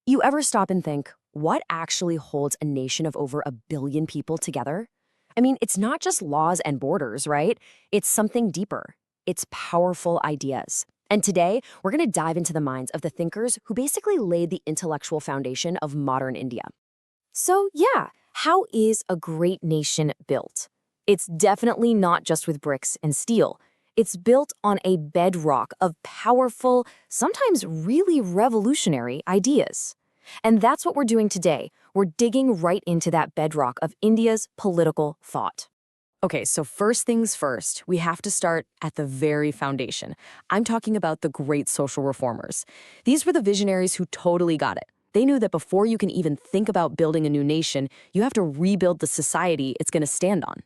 You ever stop and think, what actually holds a nation of over 1 billion people together? I mean, it's not just laws and borders, right? It's something deeper. It's powerful ideas. And today, we're going to dive into the minds of the thinkers who basically laid the intellectual foundation of modern India. So, yeah, how is a great nation built? It's definitely not just with bricks and steel. It's built on a bedrock of powerful, sometimes really revolutionary ideas. And that's what we're doing today. We're digging right into that bedrock of India's political thought. Okay, so first things first, we have to start at the very foundation. I'm talking about the great social reformers. These were the visionaries who totally got it. They knew that before you can even think about building a new nation, you have to rebuild the society it's going to stand on.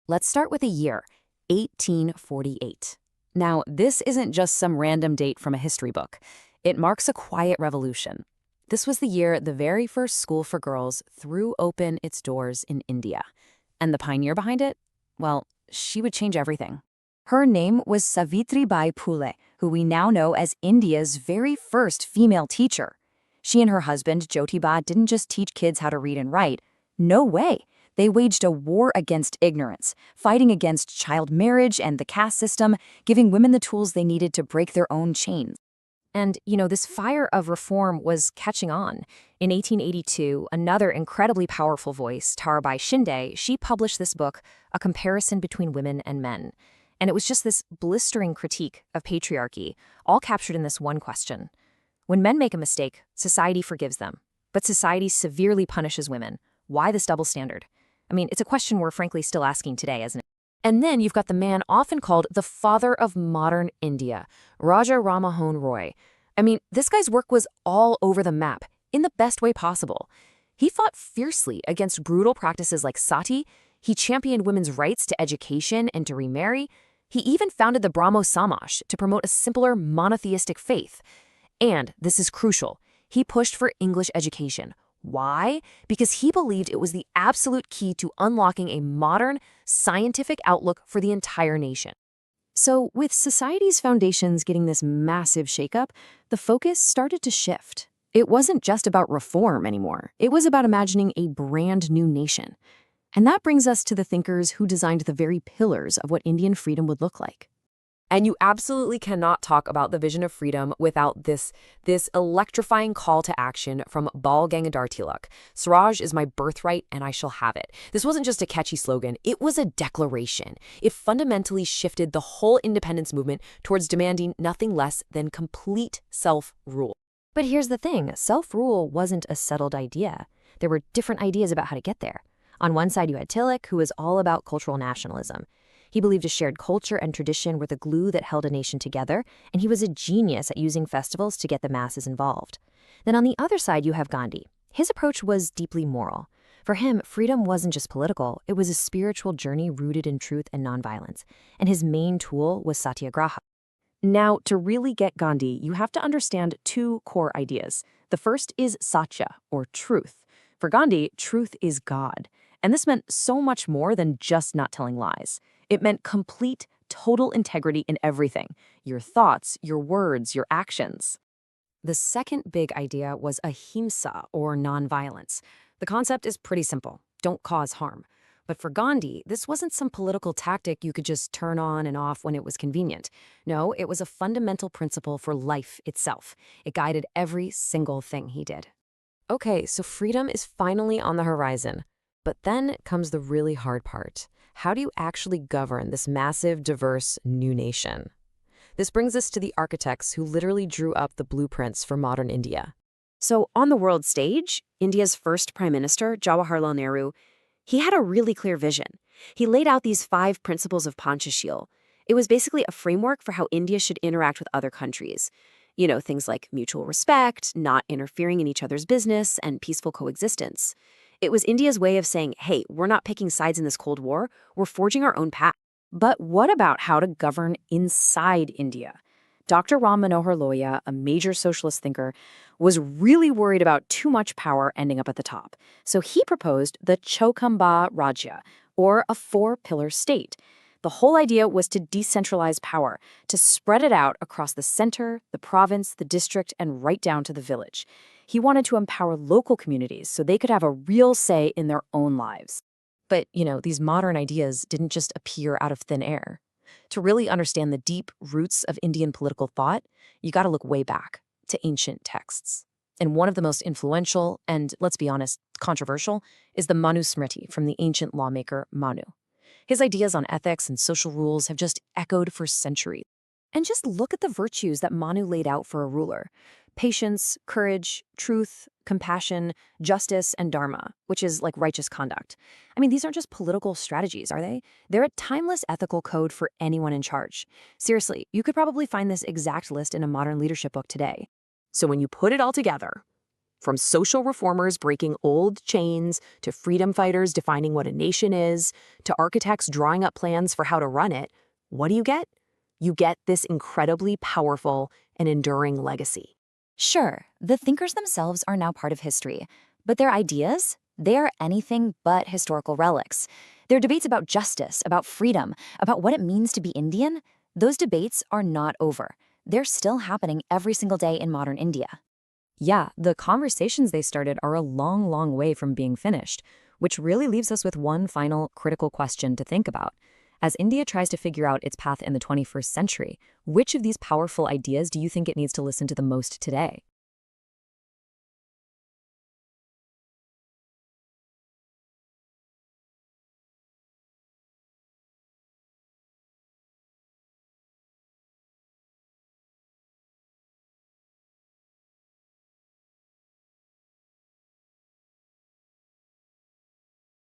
Let's start with a year, 1848. Now, this isn't just some random date from a history book. It marks a quiet revolution. This was the year the very first school for girls threw open its doors in India. And the pioneer behind it? Well, she would change everything. Her name was Savitribai Phule, who we now know as India's very first female teacher. She and her husband, Jyotiba, didn't just teach kids how to read and write. No way. They waged a war against ignorance, fighting against child marriage and the caste system, giving women the tools they needed to break their own chains. And, this fire of reform was catching on. In 1882, another incredibly powerful voice, Tarabai Shinde, she published this book, A Comparison Between Women and Men. And it was just this blistering critique of patriarchy, all captured in this one question. When men make a mistake, society forgives them. But society severely punishes women. Why this double standard? I mean, it's a question we're frankly still asking today, isn't it? And then you've got the man often called the father of modern India, Raja Rammohun Roy. I mean, this guy's work was all over the map, in the best way possible. He fought fiercely against brutal practices like sati. He championed women's rights to education and to remarry. He even founded the Brahmo Samaj to promote a simpler monotheistic faith. And, this is crucial, he pushed for English education. Why? Because he believed it was the absolute key to unlocking a modern, scientific outlook for the entire nation. So, with society's foundations getting this massive shakeup, the focus started to shift. It wasn't just about reform anymore. It was about imagining a brand new nation. And that brings us to the thinkers who designed the very pillars of what Indian freedom would look like. And you absolutely cannot talk about the vision of freedom without this electrifying call to action from Bal Gangadhar Tilak. Swaraj is my birthright and I shall have it. This wasn't just a catchy slogan, it was a declaration. It fundamentally shifted the whole independence movement towards demanding nothing less than complete self-rule. But here's the thing, self-rule wasn't a settled idea. There were different ideas about how to get there. On one side you had Tilak, who was all about cultural nationalism. He believed a shared culture and tradition were the glue that held a nation together, and he was a genius at using festivals to get the masses involved. Then on the other side, you have Gandhi. His approach was deeply moral. For him, freedom wasn't just political, it was a spiritual journey rooted in truth and nonviolence, and his main tool was satyagraha. Now, to really get Gandhi, you have to understand two core ideas. The first is satya, or truth. For Gandhi, truth is God, and this meant so much more than just not telling lies. It meant complete, total integrity in everything, your thoughts, your words, your actions. The second big idea was ahimsa, or nonviolence. The concept is pretty simple. Don't cause harm. But for Gandhi, this wasn't some political tactic you could just turn on and off when it was convenient. No, it was a fundamental principle for life itself. It guided every single thing he did. Okay, so freedom is finally on the horizon. But then comes the really hard part. How do you actually govern this massive, diverse new nation? This brings us to the architects who literally drew up the blueprints for modern India. So on the world stage, India's first prime minister, Jawaharlal Nehru, he had a really clear vision. He laid out these 5 principles of Panchashil. It was basically a framework for how India should interact with other countries. Things like mutual respect, not interfering in each other's business, and peaceful coexistence. It was India's way of saying, hey, we're not picking sides in this Cold War, we're forging our own path. But what about how to govern inside India? Dr. Ram Manohar Lohia, a major socialist thinker, was really worried about too much power ending up at the top. So he proposed the Chokamba Rajya, or a 4-pillar state. The whole idea was to decentralize power, to spread it out across the center, the province, the district, and right down to the village. He wanted to empower local communities so they could have a real say in their own lives. But, these modern ideas didn't just appear out of thin air. To really understand the deep roots of Indian political thought, you got to look way back to ancient texts. And one of the most influential and, let's be honest, controversial is the Manu Smriti from the ancient lawmaker Manu. His ideas on ethics and social rules have just echoed for centuries. And just look at the virtues that Manu laid out for a ruler: patience, courage, truth, compassion, justice, and dharma, which is like righteous conduct. I mean, these aren't just political strategies, are they? They're a timeless ethical code for anyone in charge. Seriously, you could probably find this exact list in a modern leadership book today. So when you put it all together, from social reformers breaking old chains, to freedom fighters defining what a nation is, to architects drawing up plans for how to run it, what do you get? You get this incredibly powerful and enduring legacy. Sure, the thinkers themselves are now part of history, but their ideas, they are anything but historical relics. Their debates about justice, about freedom, about what it means to be Indian, those debates are not over. They're still happening every single day in modern India. Yeah, the conversations they started are a long, long way from being finished, which really leaves us with one final critical question to think about. As India tries to figure out its path in the 21st century, which of these powerful ideas do you think it needs to listen to the most today?